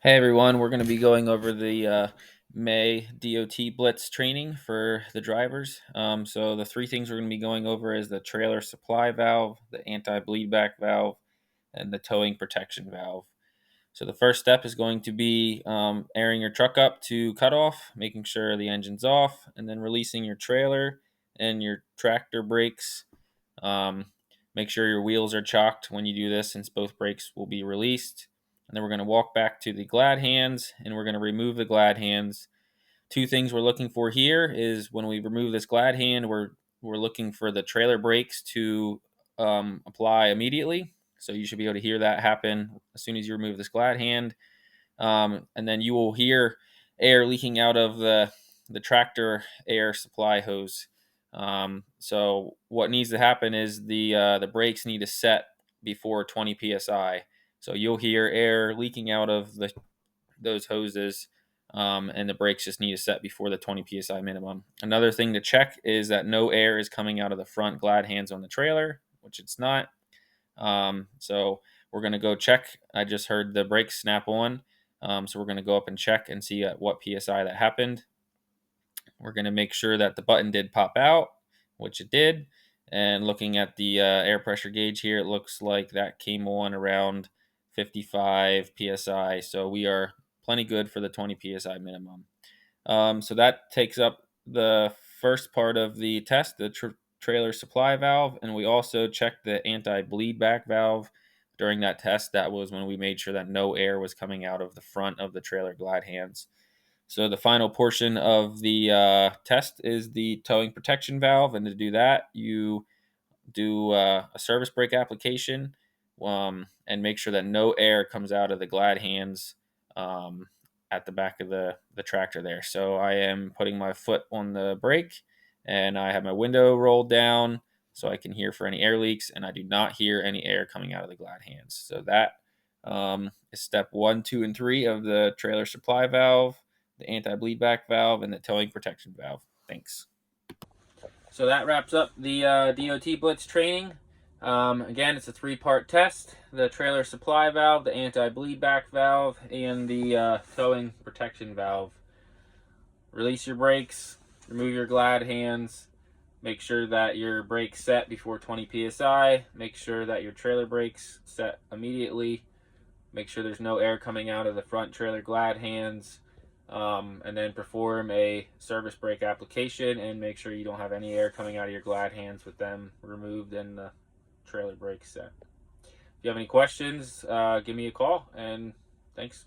Hey everyone, we're going to be going over the May DOT Blitz training for the drivers. So the three things we're going to be going over is the trailer supply valve, the anti-bleed back valve, and the towing protection valve. So the first step is going to be airing your truck up to cutoff, making sure the engine's off, and then releasing your trailer and your tractor brakes. Um, Make sure your wheels are chocked when you do this, since both brakes will be released. And then we're going to walk back to the glad hands, and we're going to remove the glad hands. Two things we're looking for here is when we remove this glad hand, we're looking for the trailer brakes to apply immediately. So you should be able to hear that happen as soon as you remove this glad hand. And then you will hear air leaking out of the tractor air supply hose. So what needs to happen is the brakes need to set before 20 psi. So you'll hear air leaking out of those hoses, and the brakes just need to set before the 20 psi minimum. Another thing to check is that no air is coming out of the front glad hands on the trailer, which it's not. So we're going to go check. I just heard the brakes snap on. So we're going to go up and check and see at what PSI that happened. We're going to make sure that the button did pop out, which it did. And looking at the air pressure gauge here, it looks like that came on around 55 PSI. So we are plenty good for the 20 PSI minimum. So that takes up the first part of the test, the trailer supply valve, and we also checked the anti-bleed back valve during that test. That was when we made sure that no air was coming out of the front of the trailer glide hands. So the final portion of the test is the towing protection valve, and to do that, you do a service brake application, and make sure that no air comes out of the glad hands at the back of the tractor there. So I am putting my foot on the brake, and I have my window rolled down so I can hear for any air leaks, and I do not hear any air coming out of the glad hands. So that is step 1, 2, and 3 of the trailer supply valve, the anti-bleed back valve, and the towing protection valve. Thanks. So that wraps up the DOT Blitz training. Again, it's a three-part test: the trailer supply valve, the anti-bleed back valve, and the towing protection valve. Release your brakes, remove your glad hands, make sure that your brakes set before 20 psi, make sure that your trailer brakes set immediately, make sure there's no air coming out of the front trailer glad hands, and then perform a service brake application and make sure you don't have any air coming out of your glad hands with them removed and the trailer brake set. If you have any questions, give me a call, and thanks.